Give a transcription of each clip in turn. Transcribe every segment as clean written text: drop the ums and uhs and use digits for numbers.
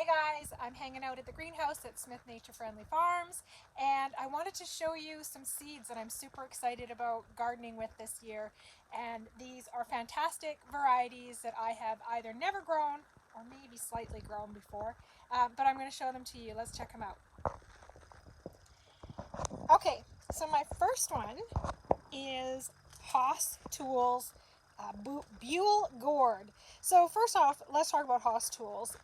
Hey guys, I'm hanging out at the greenhouse at Smith Nature Friendly Farms, and I wanted to show you some seeds that I'm super excited about gardening with this year. And these are fantastic varieties that I have either never grown or maybe slightly grown before, but I'm going to show them to you. Let's check them out. Okay, so my first one is OSS Tools Buell Gourd. So first off, let's talk about OSS Tools.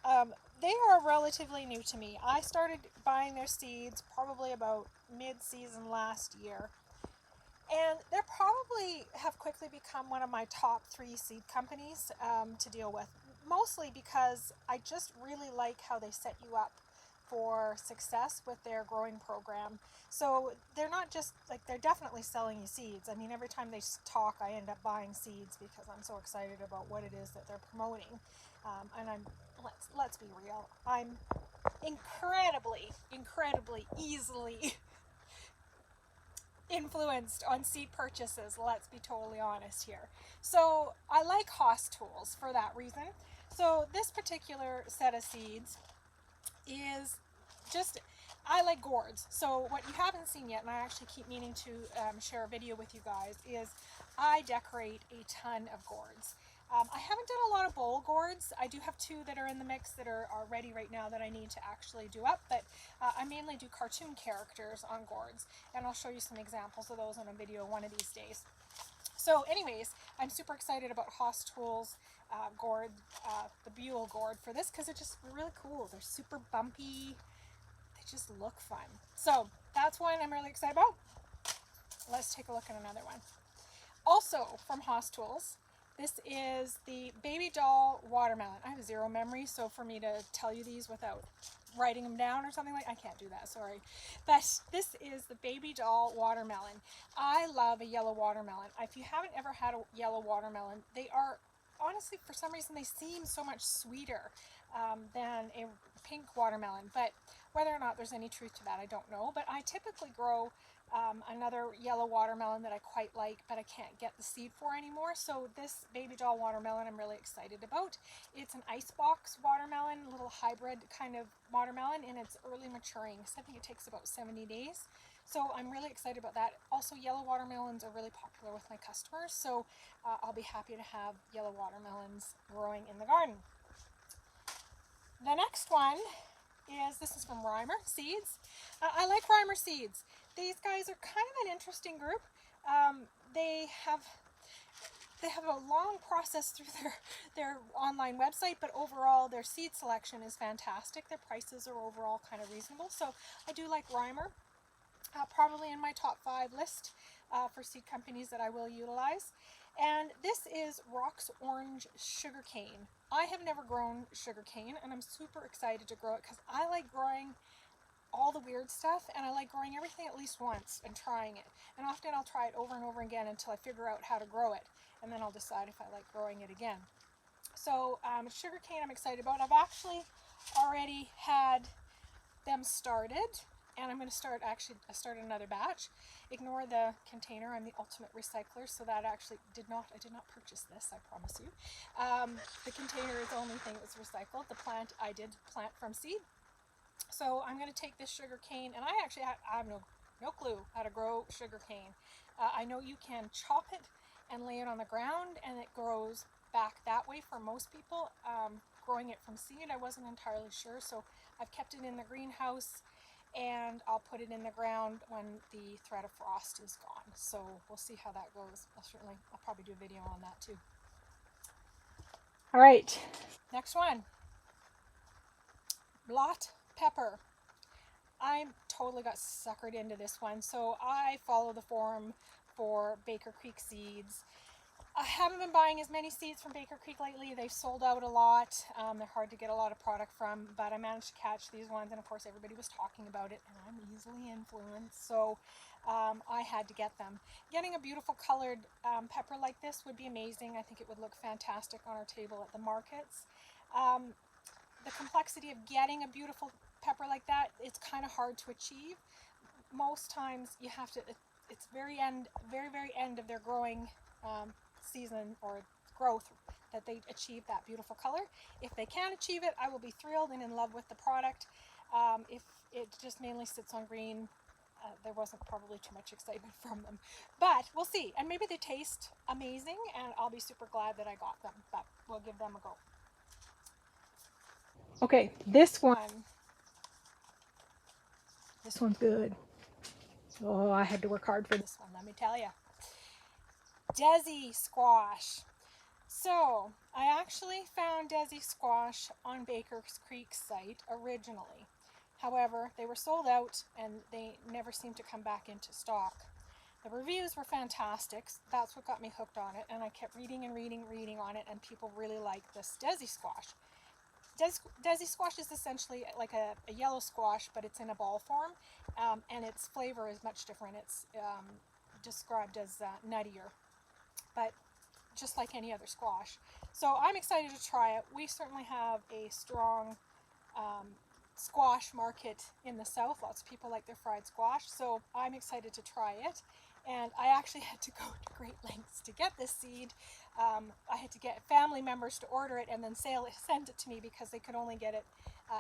They are relatively new to me. I started buying their seeds probably about mid-season last year. And they probably have quickly become one of my top 3 seed companies to deal with. Mostly because I just really like how they set you up for success with their growing program. So they're not just like, they're definitely selling you seeds. I mean, every time they talk, I end up buying seeds because I'm so excited about what it is that they're promoting. And let's be real, I'm incredibly easily influenced on seed purchases, let's be totally honest here. So I like OSS Tools for that reason. So this particular set of seeds is just, I like gourds. So what you haven't seen yet, and I actually keep meaning to share a video with you guys, is I decorate a ton of gourds. I haven't done a lot of bowl gourds. I do have 2 that are in the mix that are ready right now that I need to actually do up, but I mainly do cartoon characters on gourds, and I'll show you some examples of those in a video one of these days. So anyways, I'm super excited about OSS Tools gourd, the Buell Gourd for this, because they're just really cool. They're super bumpy. They just look fun. So that's one I'm really excited about. Let's take a look at another one. Also from OSS Tools, this is the Baby Doll Watermelon. I have 0 memory, so for me to tell you these without writing them down or something, I can't do that, sorry. But this is the Baby Doll Watermelon. I love a yellow watermelon. If you haven't ever had a yellow watermelon, they are, honestly, for some reason, they seem so much sweeter than a pink watermelon. But whether or not there's any truth to that, I don't know. But I typically grow another yellow watermelon that I quite like, but I can't get the seed for anymore. So this Baby Doll watermelon I'm really excited about. It's an icebox watermelon, a little hybrid kind of watermelon, and it's early maturing. So I think it takes about 70 days. So I'm really excited about that. Also, yellow watermelons are really popular with my customers, so I'll be happy to have yellow watermelons growing in the garden. The next one is, this is from Reimer Seeds. I like Reimer Seeds. These guys are kind of an interesting group. They have a long process through their online website, but overall their seed selection is fantastic. Their prices are overall kind of reasonable, so I do like Reimer. Probably in my top 5 list for seed companies that I will utilize. And this is Rock's Orange Sugarcane. I have never grown sugarcane, and I'm super excited to grow it because I like growing all the weird stuff, and I like growing everything at least once and trying it. And often I'll try it over and over again until I figure out how to grow it, and then I'll decide if I like growing it again. So sugarcane I'm excited about. I've actually already had them started, and I'm going to start, I started another batch. Ignore the container, I'm the ultimate recycler, so that actually I did not purchase this, I promise you. The container is the only thing that was recycled. The plant I did plant from seed. So I'm going to take this sugar cane, and I have no clue how to grow sugar cane. I know you can chop it and lay it on the ground, and it grows back that way for most people. Growing it from seed, I wasn't entirely sure, so I've kept it in the greenhouse, and I'll put it in the ground when the threat of frost is gone. So we'll see how that goes. I'll probably do a video on that too. All right, next one. Blot Pepper. I totally got suckered into this one. So I follow the forum for Baker Creek seeds. I haven't been buying as many seeds from Baker Creek lately. They've sold out a lot. They're hard to get a lot of product from, but I managed to catch these ones, and of course everybody was talking about it, and I'm easily influenced, so I had to get them. Getting a beautiful colored pepper like this would be amazing. I think it would look fantastic on our table at the markets. The complexity of getting a beautiful pepper like that, it's kind of hard to achieve. Most times you have to, it's very end of their growing season or growth that they achieve that beautiful color. If they can achieve it, I will be thrilled and in love with the product. If it just mainly sits on green, there wasn't probably too much excitement from them, but we'll see. And maybe they taste amazing and I'll be super glad that I got them, but we'll give them a go. Okay, this one's good. Oh, I had to work hard for this one, let me tell you. Desi Squash. So I actually found Desi Squash on Baker's Creek site originally. However, they were sold out and they never seemed to come back into stock. The reviews were fantastic. That's what got me hooked on it, and I kept reading on it, and people really like this Desi Squash. Desi Squash is essentially like a yellow squash, but it's in a ball form, and its flavor is much different. It's described as nuttier, but just like any other squash. So I'm excited to try it. We certainly have a strong squash market in the south. Lots of people like their fried squash, so I'm excited to try it. And I actually had to go to great lengths to get this seed. I had to get family members to order it and then send it to me because they could only get it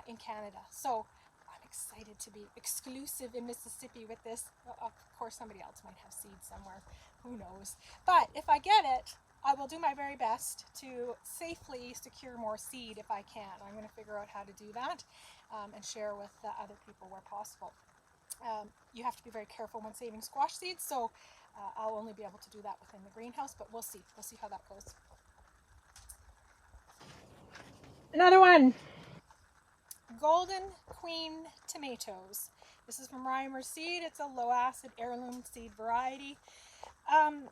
in Canada. So I'm excited to be exclusive in Mississippi with this. Of course, somebody else might have seeds somewhere. Who knows? But if I get it, I will do my very best to safely secure more seed if I can. I'm going to figure out how to do that and share with other people where possible. You have to be very careful when saving squash seeds, so I'll only be able to do that within the greenhouse, but we'll see. We'll see how that goes. Another one. Golden Queen tomatoes. This is from Reimer Seed. It's a low acid heirloom seed variety.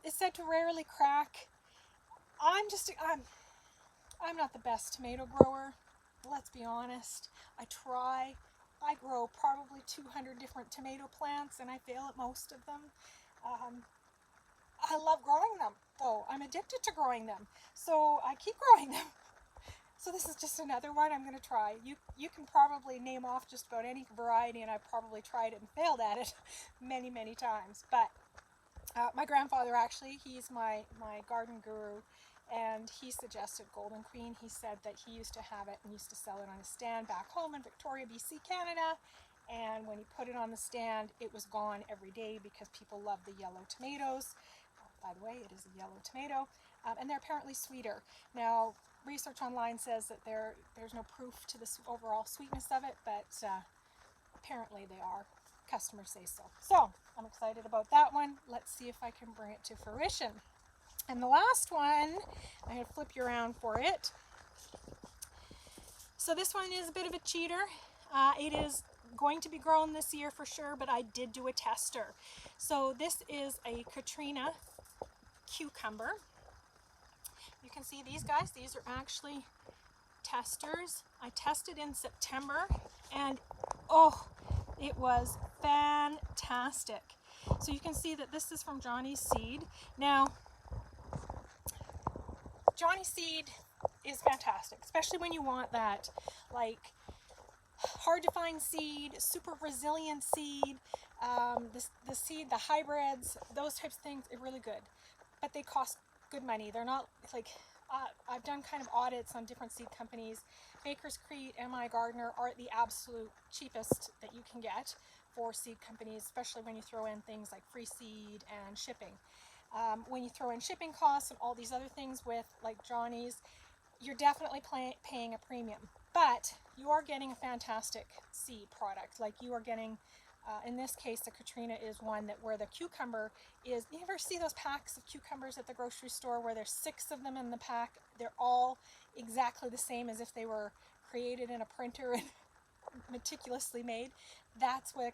It's said to rarely crack. I'm not the best tomato grower. Let's be honest. I try. I grow probably 200 different tomato plants and I fail at most of them. I love growing them though. I'm addicted to growing them. So I keep growing them. So this is just another one I'm going to try. You can probably name off just about any variety and I've probably tried it and failed at it many, many times. But my grandfather actually, he's my garden guru, and he suggested Golden Queen. He said that he used to have it and used to sell it on a stand back home in Victoria, BC, Canada. And when he put it on the stand, it was gone every day because people love the yellow tomatoes. By the way, it is a yellow tomato. And they're apparently sweeter. Now, research online says that there's no proof to the overall sweetness of it, but apparently they are. Customers say so. So, I'm excited about that one. Let's see if I can bring it to fruition. And the last one, I'm going to flip you around for it. So this one is a bit of a cheater. It is going to be grown this year for sure, but I did do a tester. So this is a Katrina Cucumber. You can see these guys. These are actually testers. I tested in September and oh, it was fantastic. So you can see that this is from Johnny's Seed. Now, Johnny's Seed is fantastic, especially when you want that like hard to find seed, super resilient seed, the seed, the hybrids, those types of things are really good, but they cost good money. They're not like, I've done kind of audits on different seed companies. Baker's Creek and My Gardener are the absolute cheapest that you can get for seed companies, especially when you throw in things like free seed and shipping. When you throw in shipping costs and all these other things with like Johnny's, you're definitely paying a premium, but you are getting a fantastic seed product. Like you are getting, in this case, the Katrina is one that where the cucumber is, you ever see those packs of cucumbers at the grocery store where there's 6 of them in the pack? They're all exactly the same as if they were created in a printer and meticulously made. That's what a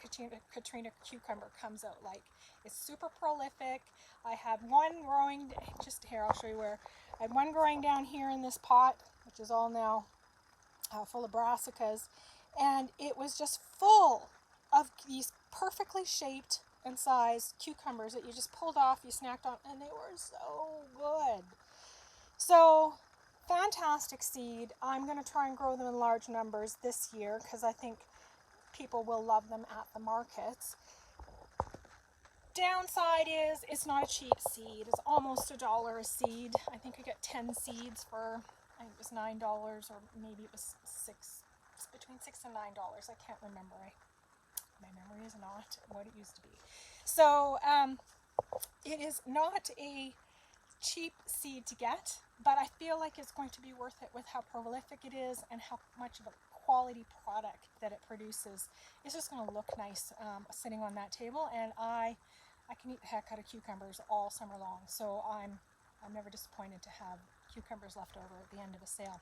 Katrina cucumber comes out like. It's super prolific. I had one growing, just here, I'll show you where. I had one growing down here in this pot, which is all now full of brassicas, and it was just full of these perfectly shaped and sized cucumbers that you just pulled off, you snacked on, and they were so good. So, fantastic seed. I'm going to try and grow them in large numbers this year because I think people will love them at the markets. downside is it's not a cheap seed. It's almost $1 a seed. I think I got 10 seeds for, I think it was $9, or maybe it was it's between $6 and $9. I can't remember. My memory is not what it used to be. So it is not a cheap seed to get, but I feel like it's going to be worth it with how prolific it is and how much of a quality product that it produces. It's just going to look nice sitting on that table, and I can eat the heck out of cucumbers all summer long, so I'm never disappointed to have cucumbers left over at the end of a sale.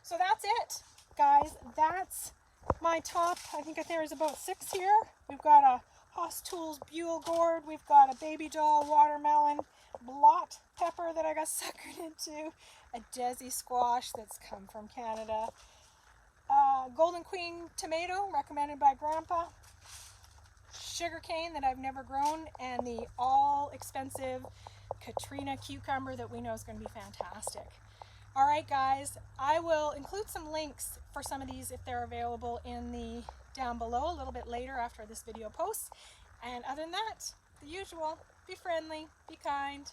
So that's it, guys. That's my top. I think there is about 6 here. We've got a OSS Tools Buell Gourd. We've got a baby doll watermelon, Blot Pepper that I got suckered into, a Desi Squash that's come from Canada, Golden Queen tomato recommended by Grandpa, sugar cane that I've never grown, and the all expensive Katrina Cucumber that we know is going to be fantastic. All right, guys, I will include some links for some of these if they're available in the down below a little bit later after this video posts. And other than that, the usual, be friendly, be kind.